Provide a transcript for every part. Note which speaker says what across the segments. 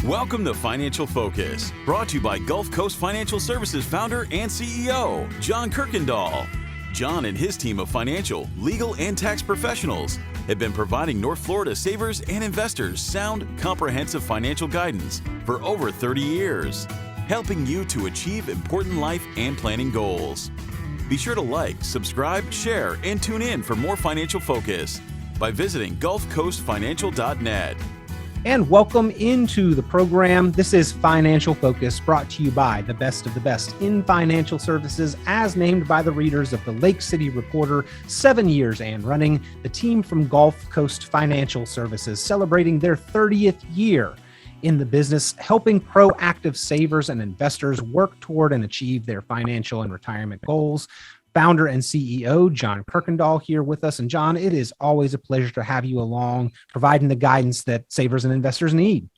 Speaker 1: Welcome to Financial Focus, brought to you by GulfCoast Financial Services founder and CEO, John Kuykendall. John and his team of financial, legal, and tax professionals have been providing North Florida savers and investors sound, comprehensive financial guidance for over 30 years, helping you to achieve important life and planning goals. Be sure to like, subscribe, share, and tune in for more Financial Focus by visiting GulfCoastFinancial.net.
Speaker 2: And welcome into the program. This is Financial Focus, brought to you by the best of the best in financial services, as named by the readers of the Lake City Reporter, 7 years and running. The team from GulfCoast Financial Services celebrating their 30th year in the business, helping proactive savers and investors work toward and achieve their financial and retirement goals. Founder and CEO, John Kuykendall, here with us. And John, it is always a pleasure to have you along, providing the guidance that savers and investors need.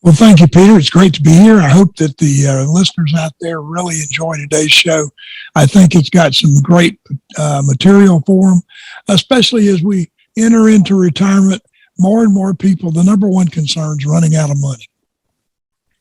Speaker 3: Well, thank you, Peter. It's great to be here. I hope that the listeners out there really enjoy today's show. I think it's got some great material for them, especially as we enter into retirement. More and more people, the number one concern is running out of money.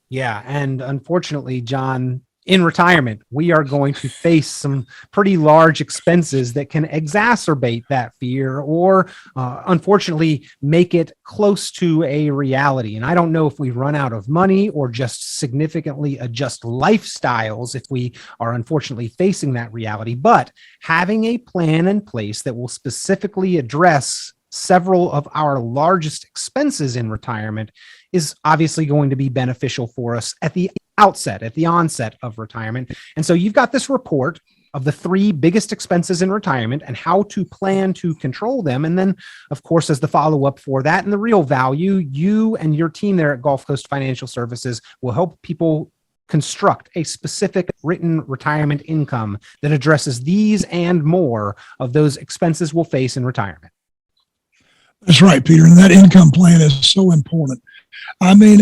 Speaker 2: Yeah, and unfortunately, John, in retirement, we are going to face some pretty large expenses that can exacerbate that fear or, unfortunately, make it close to a reality. And I don't know if we run out of money or just significantly adjust lifestyles if we are unfortunately facing that reality. But having a plan in place that will specifically address several of our largest expenses in retirement is obviously going to be beneficial for us at the onset of retirement. And so you've got this report of the 3 biggest expenses in retirement and how to plan to control them. And then, of course, as the follow-up for that and the real value, you and your team there at GulfCoast Financial Services will help people construct a specific written retirement income that addresses these and more of those expenses we'll face in retirement.
Speaker 3: That's right, Peter. And that income plan is so important. I mean,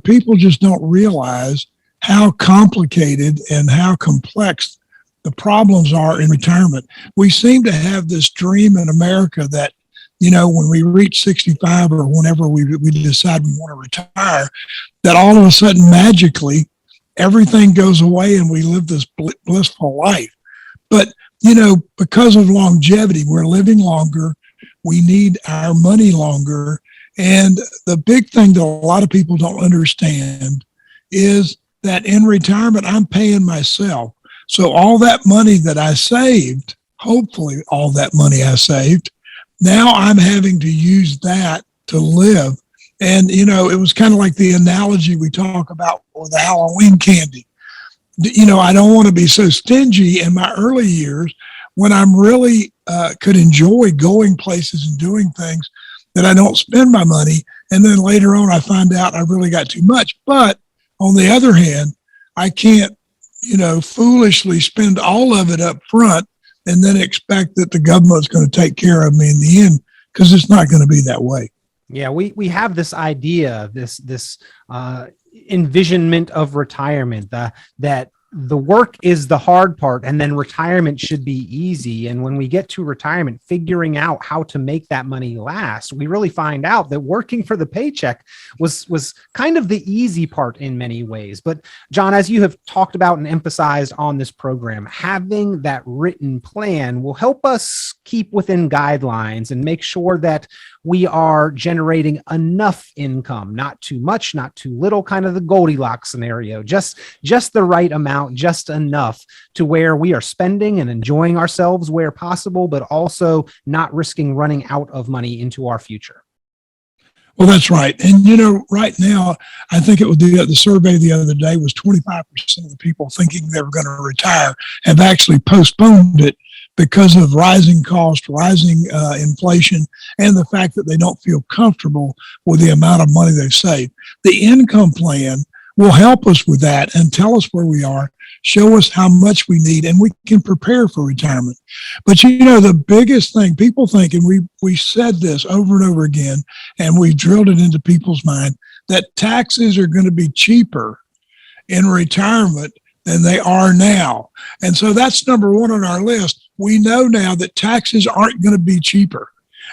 Speaker 3: people just don't realize how complicated and how complex the problems are in retirement. We seem to have this dream in America that, when we reach 65 or whenever we decide we want to retire, that all of a sudden magically everything goes away and we live this blissful life. But, because of longevity, we're living longer. We need our money longer. And the big thing that a lot of people don't understand is that in retirement, I'm paying myself. So all that money that I saved, hopefully all that money I saved, now I'm having to use that to live. And, it was kind of like the analogy we talk about with the Halloween candy. I don't want to be so stingy in my early years when I'm really could enjoy going places and doing things that I don't spend my money. And then later on, I find out I really got too much. But on the other hand, I can't, foolishly spend all of it up front and then expect that the government's going to take care of me in the end, because it's not going to be that way.
Speaker 2: Yeah, we have this idea, this envisionment of retirement, that the work is the hard part and then retirement should be easy. And when we get to retirement, figuring out how to make that money last, we really find out that working for the paycheck was kind of the easy part in many ways. But John, as you have talked about and emphasized on this program, having that written plan will help us keep within guidelines and make sure that we are generating enough income, not too much, not too little, kind of the Goldilocks scenario, just the right amount, just enough to where we are spending and enjoying ourselves where possible, but also not risking running out of money into our future.
Speaker 3: Well, that's right. And, right now, I think it was the survey the other day was 25% of the people thinking they were going to retire have actually postponed it because of rising cost, rising inflation, and the fact that they don't feel comfortable with the amount of money they've saved. The income plan will help us with that and tell us where we are, show us how much we need, and we can prepare for retirement. But the biggest thing people think, and we said this over and over again, and we drilled it into people's mind, that taxes are going to be cheaper in retirement than they are now. And so that's number one on our list. We know now that taxes aren't going to be cheaper.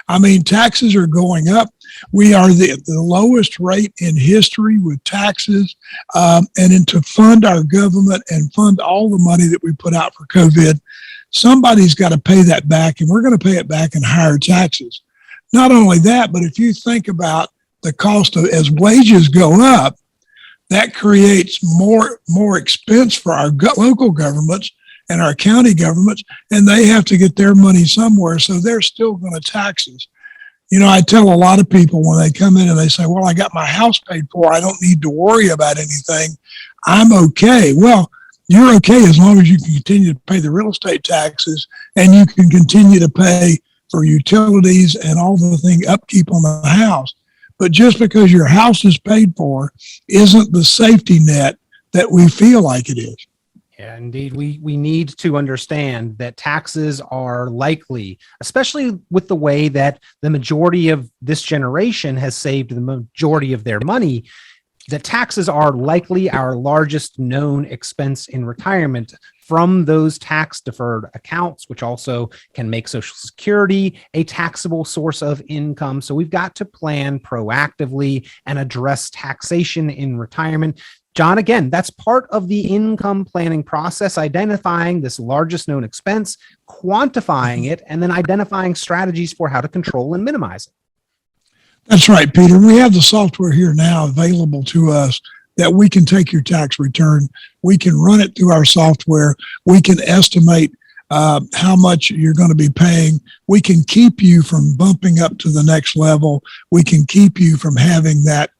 Speaker 3: I mean, taxes are going up. We are the lowest rate in history with taxes, and to fund our government and fund all the money that we put out for COVID. Somebody's got to pay that back, and we're going to pay it back in higher taxes. Not only that, but if you think about the cost of as wages go up, that creates more expense for our local governments and our county governments, and they have to get their money somewhere, so they're still going to tax us. You know, I tell a lot of people when they come in and they say, well, I got my house paid for, I don't need to worry about anything, I'm okay. Well, you're okay as long as you can continue to pay the real estate taxes and you can continue to pay for utilities and all the upkeep on the house. But just because your house is paid for isn't the safety net that we feel like it is.
Speaker 2: Yeah, indeed. We need to understand that taxes are likely, especially with the way that the majority of this generation has saved the majority of their money, that taxes are likely our largest known expense in retirement from those tax deferred accounts, which also can make Social Security a taxable source of income. So we've got to plan proactively and address taxation in retirement. John, again, that's part of the income planning process, identifying this largest known expense, quantifying it, and then identifying strategies for how to control and minimize it.
Speaker 3: That's right, Peter. We have the software here now available to us that we can take your tax return. We can run it through our software. We can estimate how much you're going to be paying. We can keep you from bumping up to the next level. We can keep you from having that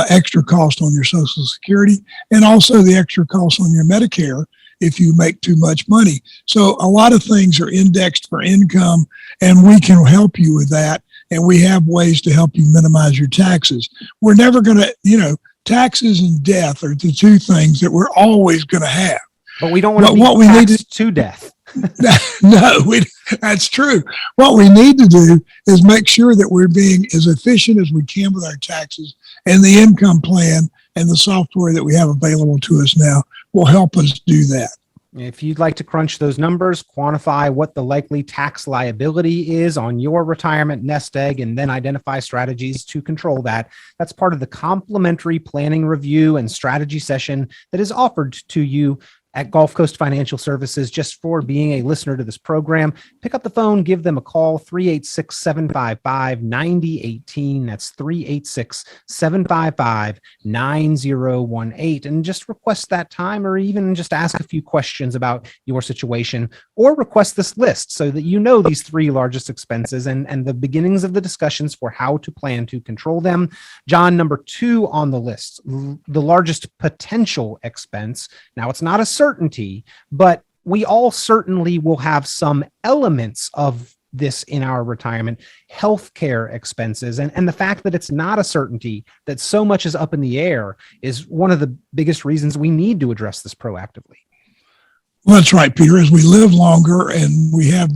Speaker 3: extra cost on your Social Security and also the extra cost on your Medicare if you make too much money. So a lot of things are indexed for income, and we can help you with that. And we have ways to help you minimize your taxes. We're never going to, taxes and death are the two things that we're always going to have.
Speaker 2: But we don't want to be taxed to death.
Speaker 3: No, that's true. What we need to do is make sure that we're being as efficient as we can with our taxes, and the income plan and the software that we have available to us now will help us do that.
Speaker 2: If you'd like to crunch those numbers, quantify what the likely tax liability is on your retirement nest egg, and then identify strategies to control that, that's part of the complimentary planning review and strategy session that is offered to you at GulfCoast Financial Services just for being a listener to this program. Pick up the phone, give them a call, 386-755-9018. That's 386-755-9018. And just request that time, or even just ask a few questions about your situation, or request this list so that you know these three largest expenses and the beginnings of the discussions for how to plan to control them. John, number 2 on the list, the largest potential expense. Now, it's not a certainty, but we all certainly will have some elements of this in our retirement: healthcare expenses. And the fact that it's not a certainty, that so much is up in the air, is one of the biggest reasons we need to address this proactively.
Speaker 3: Well, that's right, Peter. As we live longer and we have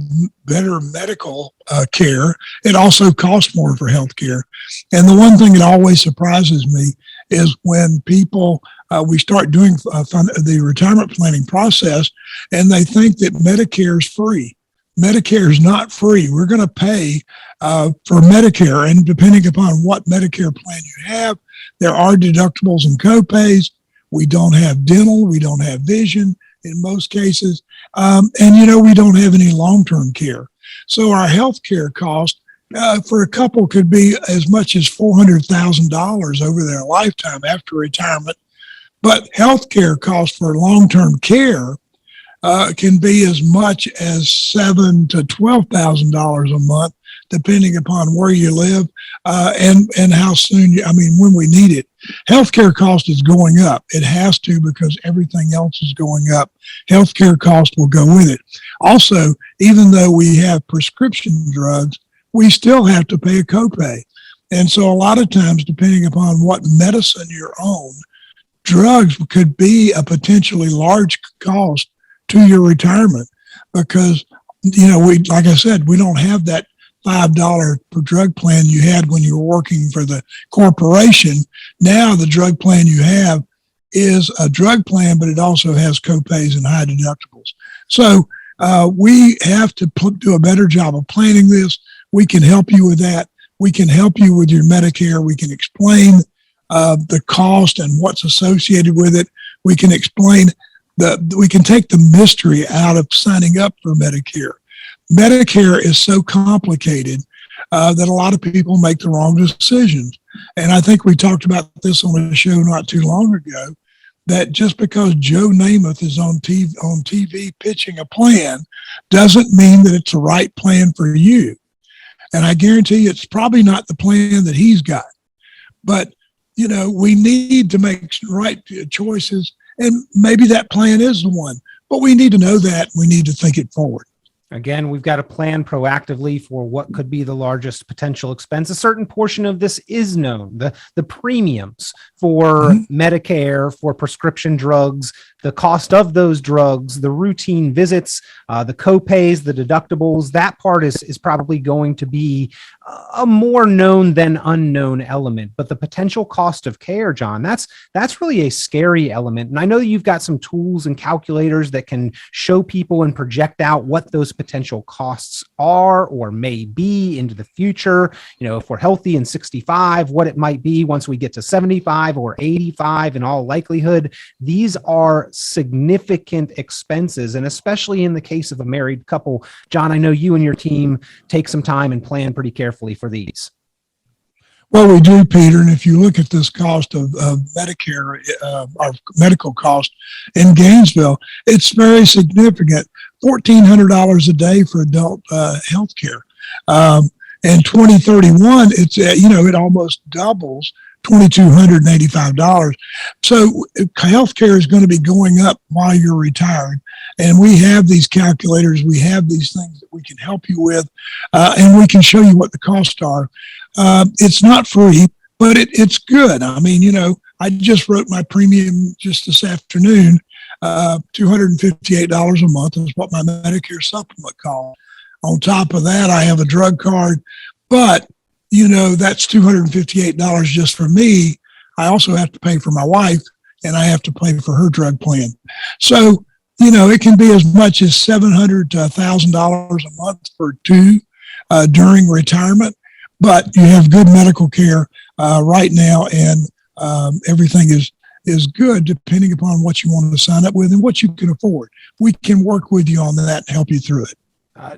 Speaker 3: better medical care, it also costs more for health care. And the one thing that always surprises me is when people, we start doing the retirement planning process, and they think that Medicare is free. Medicare is not free. We're going to pay for Medicare, and depending upon what Medicare plan you have, there are deductibles and copays. We don't have dental. We don't have vision in most cases. And, we don't have any long-term care. So our health care cost for a couple could be as much as $400,000 over their lifetime after retirement. But health care costs for long-term care can be as much as $7,000 to $12,000 a month, depending upon where you live and how soon, when we need it. Healthcare cost is going up. It has to, because everything else is going up. Healthcare cost will go with it. Also, even though we have prescription drugs, we still have to pay a copay. And so a lot of times, depending upon what medicine you're on, drugs could be a potentially large cost to your retirement, because, like I said, we don't have that $5 per drug plan you had when you were working for the corporation. Now the drug plan you have is a drug plan, but it also has copays and high deductibles. So we have to do a better job of planning this. We can help you with that. We can help you with your Medicare. We can explain the cost and what's associated with it. We can explain we can take the mystery out of signing up for Medicare. Medicare is so complicated that a lot of people make the wrong decisions. And I think we talked about this on a show not too long ago, that just because Joe Namath is on TV pitching a plan doesn't mean that it's the right plan for you. And I guarantee you it's probably not the plan that he's got. But, we need to make right choices, and maybe that plan is the one. But we need to know that. We need to think it forward.
Speaker 2: Again, we've got to plan proactively for what could be the largest potential expense. A certain portion of this is known, the premiums for Medicare, for prescription drugs, the cost of those drugs, the routine visits, the copays, the deductibles. That part is probably going to be a more known than unknown element. But the potential cost of care, John, that's really a scary element. And I know you've got some tools and calculators that can show people and project out what those potential costs are or may be into the future. If we're healthy and 65, what it might be once we get to 75 or 85. In all likelihood, these are significant expenses. And especially in the case of a married couple, John, I know you and your team take some time and plan pretty carefully for these.
Speaker 3: Well, we do, Peter. And if you look at this cost of Medicare, our medical cost in Gainesville, it's very significant. $1,400 a day for adult health care. In 2031, it's, it almost doubles, $2,285. So healthcare is going to be going up while you're retired. And we have these calculators. We have these things that we can help you with, and we can show you what the costs are. It's not free, but it's good. I mean, I just wrote my premium just this afternoon. $258 a month is what my Medicare supplement costs. On top of that, I have a drug card, but that's $258 just for me. I also have to pay for my wife, and I have to pay for her drug plan. So, it can be as much as $700 to $1,000 a month for two during retirement, but you have good medical care right now, and everything is good depending upon what you want to sign up with and what you can afford. We can work with you on that and help you through it.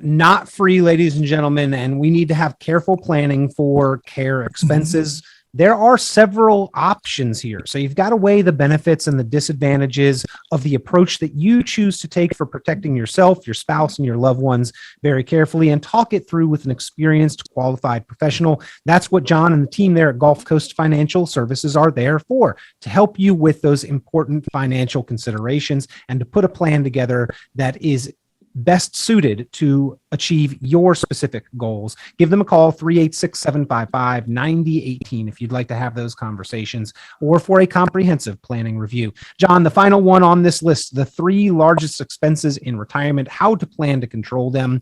Speaker 2: Not free, ladies and gentlemen, and we need to have careful planning for care expenses. There are several options here. So you've got to weigh the benefits and the disadvantages of the approach that you choose to take for protecting yourself, your spouse, and your loved ones very carefully, and talk it through with an experienced, qualified professional. That's what John and the team there at GulfCoast Financial Services are there for, to help you with those important financial considerations and to put a plan together that is best suited to achieve your specific goals. Give them a call, 386-755-9018, if you'd like to have those conversations or for a comprehensive planning review. John, the final one on this list, the 3 largest expenses in retirement, how to plan to control them.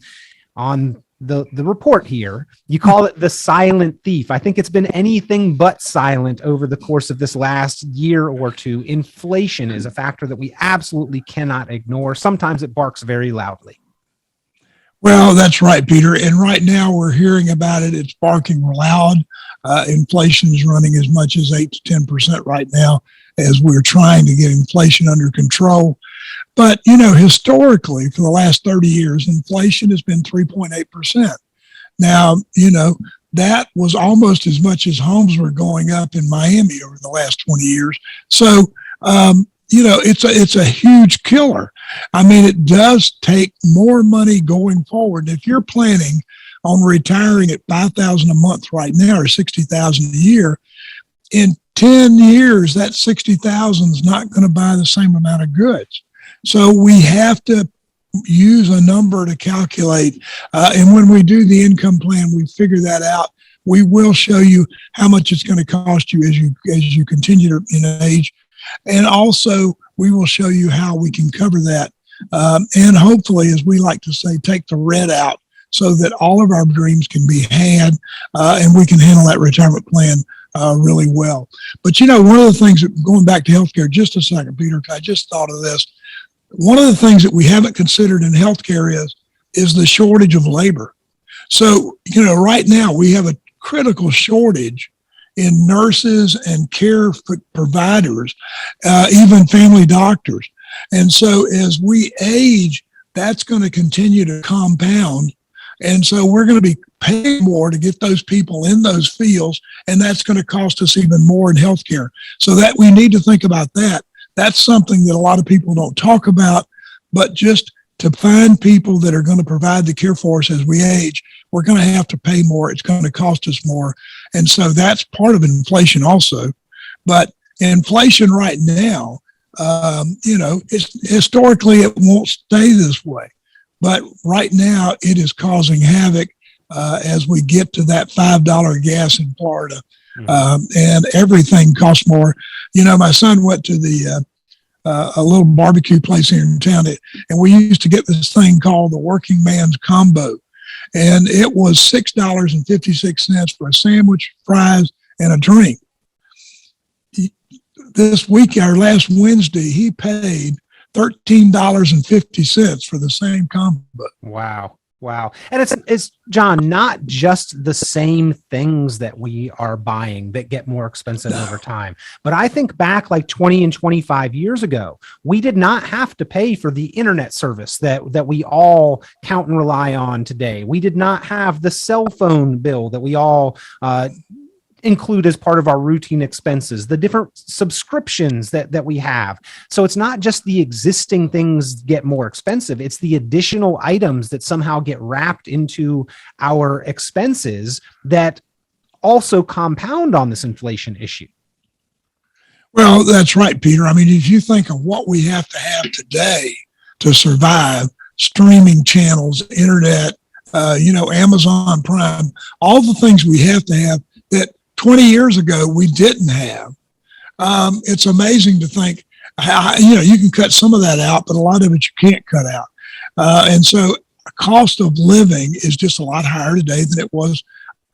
Speaker 2: On the report here, you call it the silent thief. I think it's been anything but silent over the course of this last year or two. Inflation is a factor that we absolutely cannot ignore. Sometimes it barks very loudly.
Speaker 3: Well, that's right, Peter. And right now we're hearing about it. It's barking loud. Inflation is running as much as 8 to 10% right now as we're trying to get inflation under control. But, historically, for the last 30 years, inflation has been 3.8%. Now, that was almost as much as homes were going up in Miami over the last 20 years. So, it's a huge killer. I mean, it does take more money going forward. If you're planning on retiring at $5,000 a month right now or $60,000 a year, in 10 years, that $60,000 is not going to buy the same amount of goods. So we have to use a number to calculate. And when we do the income plan, we figure that out. We will show you how much it's going to cost you as you continue to in age. And also, we will show you how we can cover that. And hopefully, as we like to say, take the red out so that all of our dreams can be had and we can handle that retirement plan really well. But, one of the things, going back to healthcare just a second, Peter, I just thought of this. One of the things that we haven't considered in healthcare is the shortage of labor. So, right now we have a critical shortage in nurses and care providers, even family doctors. And so as we age, that's going to continue to compound. And so we're going to be paying more to get those people in those fields, and that's going to cost us even more in healthcare. So that we need to think about that. That's something that a lot of people don't talk about, but just to find people that are going to provide the care for us as we age, we're going to have to pay more. It's going to cost us more. And so that's part of inflation also. But inflation right now, historically, it won't stay this way. But right now, it is causing havoc as we get to that $5 gas in Florida. And everything costs more. My son went to a little barbecue place here in town, and we used to get this thing called the working man's combo. And it was $6.56 for a sandwich, fries, and a drink. This week, our last Wednesday, he paid $13.50 for the same combo.
Speaker 2: Wow. And it's John, not just the same things that we are buying that get more expensive over time. But I think back like 20 and 25 years ago, we did not have to pay for the internet service that we all count and rely on today. We did not have the cell phone bill that we all include as part of our routine expenses, the different subscriptions that we have. So it's not just the existing things get more expensive, it's the additional items that somehow get wrapped into our expenses that also compound on this inflation issue.
Speaker 3: Well, that's right, Peter. I mean, if you think of what we have to have today to survive, streaming channels, internet, Amazon Prime, all the things we have to have that 20 years ago we didn't have. It's amazing to think how, you can cut some of that out, but a lot of it you can't cut out. And so cost of living is just a lot higher today than it was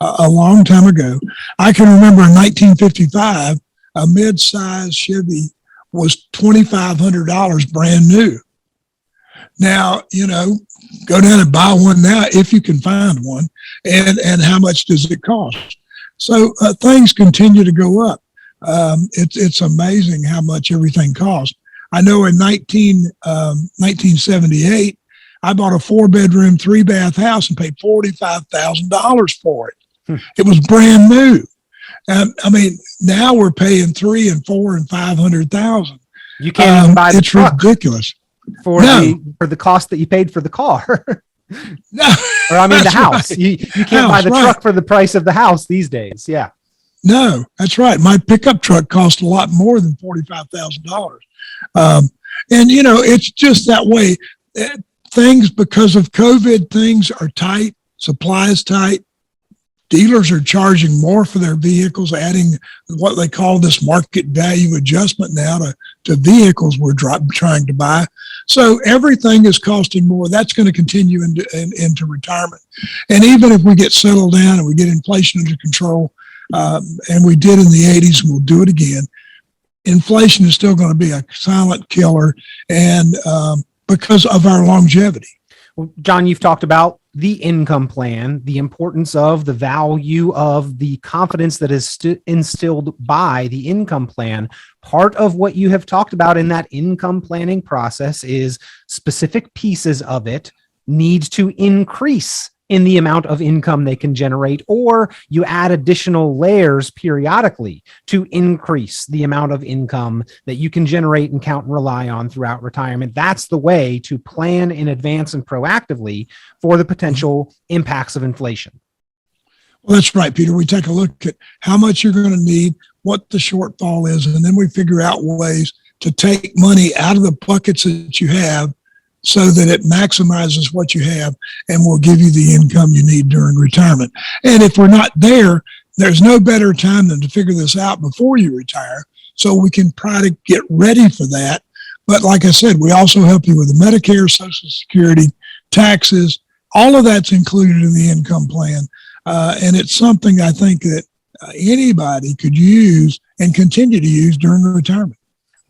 Speaker 3: a long time ago. I can remember in 1955, a mid-size Chevy was $2,500 brand new. Now, go down and buy one now if you can find one, and how much does it cost? So things continue to go up. It's amazing how much everything costs. I know in 1978, I bought a 4-bedroom, 3-bath house and paid $45,000 for it. It was brand new. Now we're paying $300,000 and $400,000 and $500,000.
Speaker 2: You can't even buy the truck.
Speaker 3: It's ridiculous.
Speaker 2: For the cost that you paid for the car.
Speaker 3: No,
Speaker 2: or the house. Right. You can't buy the truck for the price of the house these days. Yeah.
Speaker 3: No, that's right. My pickup truck cost a lot more than $45,000. And it's just that way. Things, because of COVID, things are tight, supply is tight. Dealers are charging more for their vehicles, adding what they call this market value adjustment now to vehicles we're trying to buy. So everything is costing more. That's going to continue into retirement. And even if we get settled down and we get inflation under control, and we did in the 80s, and we'll do it again, inflation is still going to be a silent killer, and because of our longevity.
Speaker 2: Well, John, you've talked about the income plan, the importance of the value of the confidence that is instilled by the income plan. Part of what you have talked about in that income planning process is specific pieces of it need to increase in the amount of income they can generate, or you add additional layers periodically to increase the amount of income that you can generate and count and rely on throughout retirement. That's the way to plan in advance and proactively for the potential impacts of inflation.
Speaker 3: Well, that's right, Peter. We take a look at how much you're going to need, what the shortfall is, and then we figure out ways to take money out of the buckets that you have so that it maximizes what you have and will give you the income you need during retirement. And if we're not there, there's no better time than to figure this out before you retire, so we can try to get ready for that. But like I said, we also help you with the Medicare, Social Security, taxes. All of that's included in the income plan. And it's something I think that anybody could use and continue to use during retirement.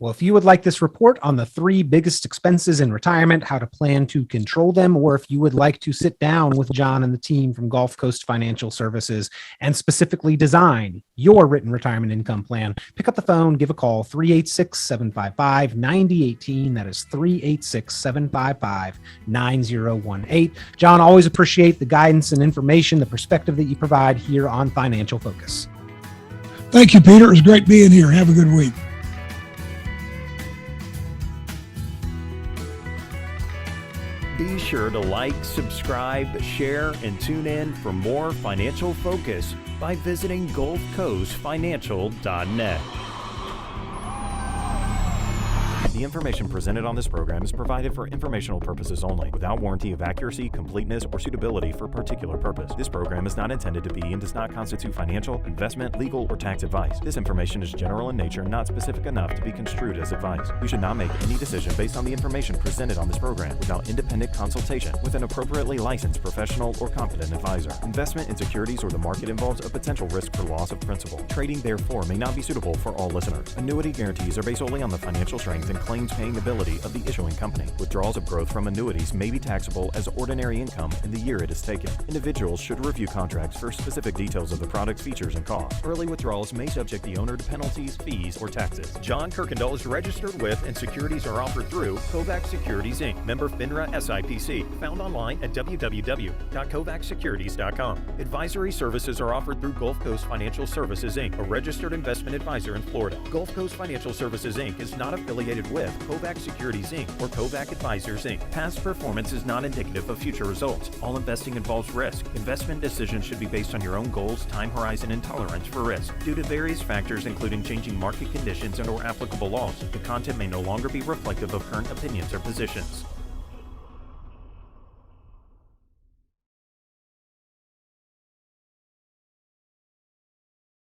Speaker 2: Well, if you would like this report on the 3 biggest expenses in retirement, how to plan to control them, or if you would like to sit down with John and the team from GulfCoast Financial Services and specifically design your written retirement income plan, pick up the phone, give a call, 386-755-9018. That is 386-755-9018. John, always appreciate the guidance and information, the perspective that you provide here on Financial Focus.
Speaker 3: Thank you, Peter. It was great being here. Have a good week.
Speaker 4: Be sure to like, subscribe, share, and tune in for more Financial Focus by visiting GulfCoastFinancial.net. The information presented on this program is provided for informational purposes only, without warranty of accuracy, completeness, or suitability for a particular purpose. This program is not intended to be and does not constitute financial, investment, legal, or tax advice. This information is general in nature and not specific enough to be construed as advice. You should not make any decision based on the information presented on this program without independent consultation with an appropriately licensed professional or competent advisor. Investment in securities or the market involves a potential risk for loss of principal. Trading, therefore, may not be suitable for all listeners. Annuity guarantees are based solely on the financial strength and claims-paying ability of the issuing company. Withdrawals of growth from annuities may be taxable as ordinary income in the year it is taken. Individuals should review contracts for specific details of the product's features and costs. Early withdrawals may subject the owner to penalties, fees, or taxes. John Kuykendall is registered with and securities are offered through Kovac Securities Inc., member FINRA SIPC, found online at www.kovacsecurities.com. Advisory services are offered through GulfCoast Financial Services Inc., a registered investment advisor in Florida. GulfCoast Financial Services Inc. is not affiliated with Kovac Securities Inc. or Kovac Advisors Inc. Past performance is not indicative of future results. All investing involves risk. Investment decisions should be based on your own goals, time horizon, and tolerance for risk. Due to various factors including changing market conditions and/or applicable laws, the content may no longer be reflective of current opinions or positions.